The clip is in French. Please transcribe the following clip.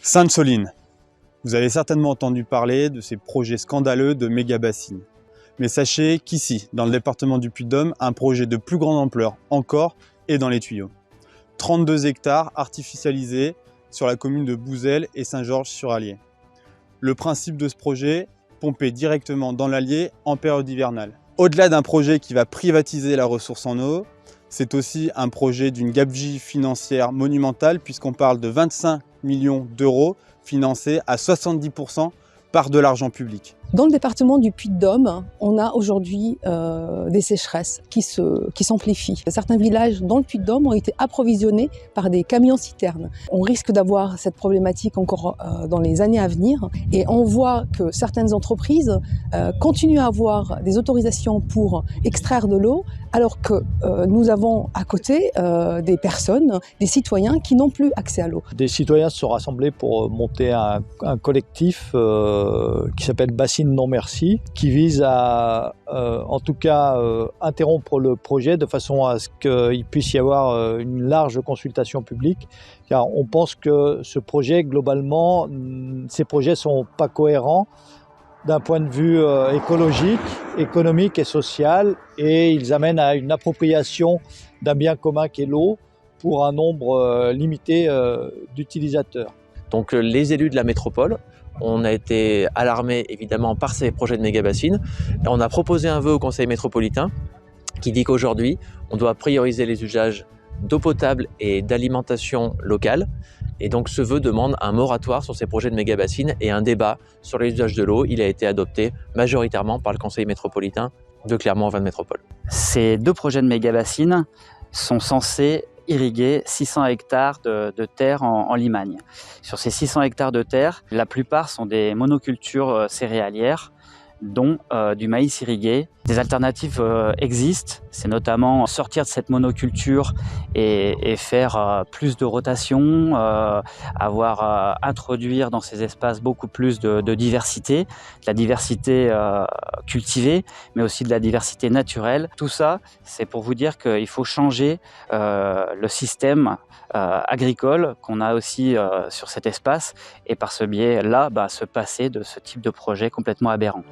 Sainte-Soline. Vous avez certainement entendu parler de ces projets scandaleux de méga-bassines. Mais sachez qu'ici, dans le département du Puy-de-Dôme, un projet de plus grande ampleur encore est dans les tuyaux. 32 hectares artificialisés sur la commune de Bouzel et Saint-Georges-sur-Allier. Le principe de ce projet, pomper directement dans l'Allier en période hivernale. Au-delà d'un projet qui va privatiser la ressource en eau, c'est aussi un projet d'une gabegie financière monumentale puisqu'on parle de 25 millions d'euros financés à 70% par de l'argent public. Dans le département du Puy-de-Dôme, on a aujourd'hui des sécheresses qui s'amplifient. Certains villages dans le Puy-de-Dôme ont été approvisionnés par des camions-citernes. On risque d'avoir cette problématique encore dans les années à venir et on voit que certaines entreprises continuent à avoir des autorisations pour extraire de l'eau alors que nous avons à côté des personnes, des citoyens qui n'ont plus accès à l'eau. Des citoyens se sont rassemblés pour monter un collectif qui s'appelle Bassines Non Merci, qui vise à, en tout cas, interrompre le projet de façon à ce qu'il puisse y avoir une large consultation publique, car on pense que ce projet, globalement, ces projets ne sont pas cohérents d'un point de vue écologique, économique et social, et ils amènent à une appropriation d'un bien commun qu'est l'eau pour un nombre limité d'utilisateurs. Donc les élus de la métropole, on a été alarmés évidemment par ces projets de méga-bassines. On a proposé un vœu au Conseil métropolitain qui dit qu'aujourd'hui, on doit prioriser les usages d'eau potable et d'alimentation locale. Et donc ce vœu demande un moratoire sur ces projets de méga-bassines et un débat sur les usages de l'eau. Il a été adopté majoritairement par le Conseil métropolitain de Clermont-Auvergne Métropole. Ces deux projets de méga-bassines sont censés irriguer 600 hectares de terre en Limagne. Sur ces 600 hectares de terre, la plupart sont des monocultures céréalières, dont du maïs irrigué. Des alternatives existent, c'est notamment sortir de cette monoculture et faire plus de rotation, introduire dans ces espaces beaucoup plus de diversité, de la diversité cultivée, mais aussi de la diversité naturelle. Tout ça, c'est pour vous dire qu'il faut changer le système agricole qu'on a aussi sur cet espace et par ce biais-là, se passer de ce type de projet complètement aberrant.